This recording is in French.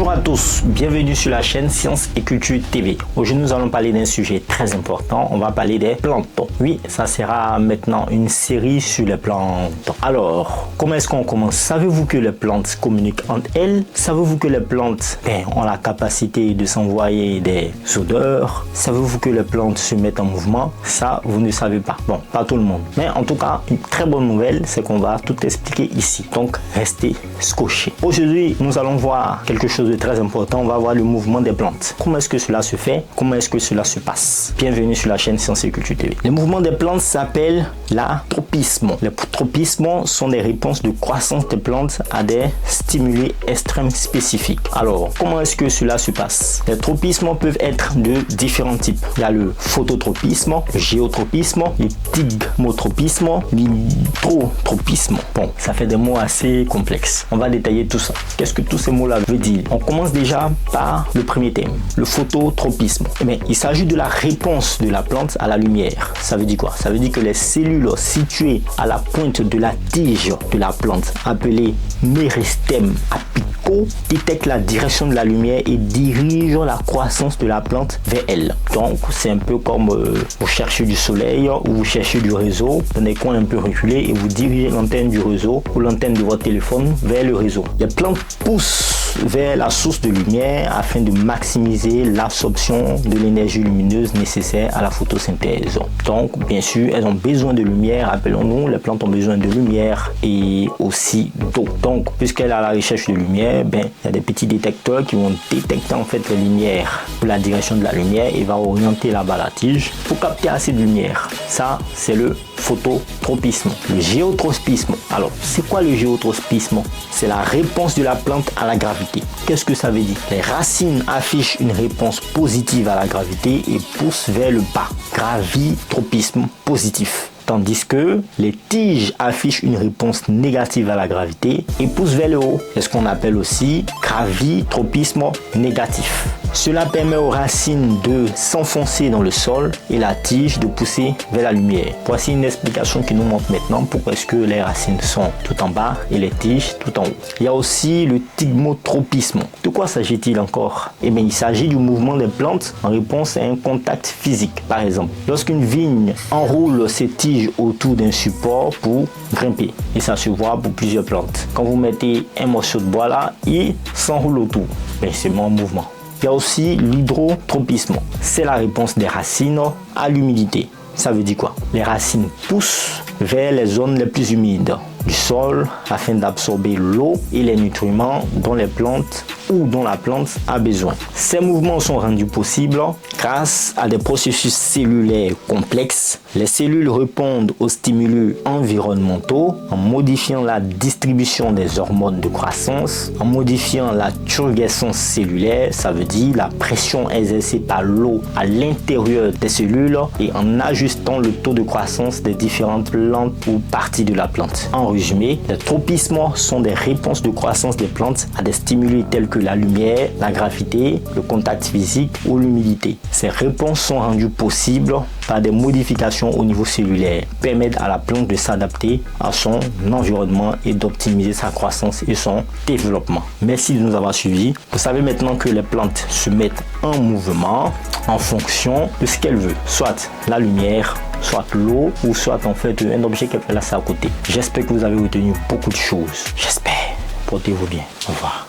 Bonjour à tous, bienvenue sur la chaîne Science et Culture TV. Aujourd'hui nous allons parler d'un sujet très important, on va parler des plantes. Oui, ça sera maintenant une série sur les plantes. Alors, comment est-ce qu'on commence? Savez-vous que les plantes communiquent entre elles? Savez-vous que les plantes ont la capacité de s'envoyer des odeurs? Savez-vous que les plantes se mettent en mouvement? Ça, vous ne savez pas. Bon, pas tout le monde. Mais en tout cas, une très bonne nouvelle, c'est qu'on va tout expliquer ici. Donc, restez scotchés. Aujourd'hui, nous allons voir quelque chose de très important. On va voir le mouvement des plantes. Comment est-ce que cela se fait? Comment est-ce que cela se passe? Bienvenue sur la chaîne Science et Culture TV. Le mouvement des plantes s'appelle la tropisme. Les tropismes sont des réponses de croissance des plantes à des stimuli extrêmes spécifiques. Alors, comment est-ce que cela se passe? Les tropismes peuvent être de différents types. Il y a le phototropisme, le géotropisme, le stigmotropisme, l'hydrotropisme. Bon, ça fait des mots assez complexes. On va détailler tout ça. Qu'est-ce que tous ces mots-là veulent dire? On commence déjà par le premier thème, le phototropisme. Eh bien, il s'agit de la réponse de la plante à la lumière. Ça veut dire quoi? Ça veut dire que les cellules situées à la pointe de la tige de la plante, appelées méristèmes apicaux, détectent la direction de la lumière et dirigent la croissance de la plante vers elle. Donc, c'est un peu comme vous cherchez du soleil ou vous cherchez du réseau dans des coins un peu reculés et vous dirigez l'antenne du réseau ou l'antenne de votre téléphone vers le réseau. Les plantes poussent vers la source de lumière afin de maximiser l'absorption de l'énergie lumineuse nécessaire à la photosynthèse. Donc, bien sûr, elles ont besoin de lumière. Rappelons-nous, les plantes ont besoin de lumière et aussi d'eau. Donc, puisqu'elle a la recherche de lumière, il y a des petits détecteurs qui vont détecter en fait les lumières pour la direction de la lumière et va orienter là-bas la tige pour capter assez de lumière. Ça, c'est le phototropisme. Le géotropisme. Alors, c'est quoi le géotropisme? C'est la réponse de la plante à la gravité. Qu'est-ce que ça veut dire? Les racines affichent une réponse positive à la gravité et poussent vers le bas. Gravitropisme positif. Tandis que les tiges affichent une réponse négative à la gravité et poussent vers le haut. C'est ce qu'on appelle aussi gravitropisme négatif. Cela permet aux racines de s'enfoncer dans le sol et la tige de pousser vers la lumière. Voici une explication qui nous montre maintenant pourquoi est-ce que les racines sont tout en bas et les tiges tout en haut. Il y a aussi le stigmotropisme. De quoi s'agit-il encore? Eh bien, il s'agit du mouvement des plantes en réponse à un contact physique. Par exemple, lorsqu'une vigne enroule ses tiges autour d'un support pour grimper, et ça se voit pour plusieurs plantes. Quand vous mettez un morceau de bois là, il s'enroule autour. C'est mon mouvement. Il y a aussi l'hydrotropisme. C'est la réponse des racines à l'humidité. Ça veut dire quoi? Les racines poussent vers les zones les plus humides du sol afin d'absorber l'eau et les nutriments dont les plantes ou dont la plante a besoin. Ces mouvements sont rendus possibles grâce à des processus cellulaires complexes. Les cellules répondent aux stimuli environnementaux en modifiant la distribution des hormones de croissance, en modifiant la turgescence cellulaire, ça veut dire la pression exercée par l'eau à l'intérieur des cellules, et en ajustant le taux de croissance des différentes plantes ou parties de la plante. En résumé, les tropismes sont des réponses de croissance des plantes à des stimuli tels que la lumière, la gravité, le contact physique ou l'humidité. Ces réponses sont rendues possibles par des modifications au niveau cellulaire, permettent à la plante de s'adapter à son environnement et d'optimiser sa croissance et son développement. Merci de nous avoir suivis. Vous savez maintenant que les plantes se mettent en mouvement en fonction de ce qu'elles veulent, soit la lumière, soit l'eau, ou soit en fait un objet qu'elle peut laisser à côté. J'espère que vous avez retenu beaucoup de choses. J'espère. Portez-vous bien. Au revoir.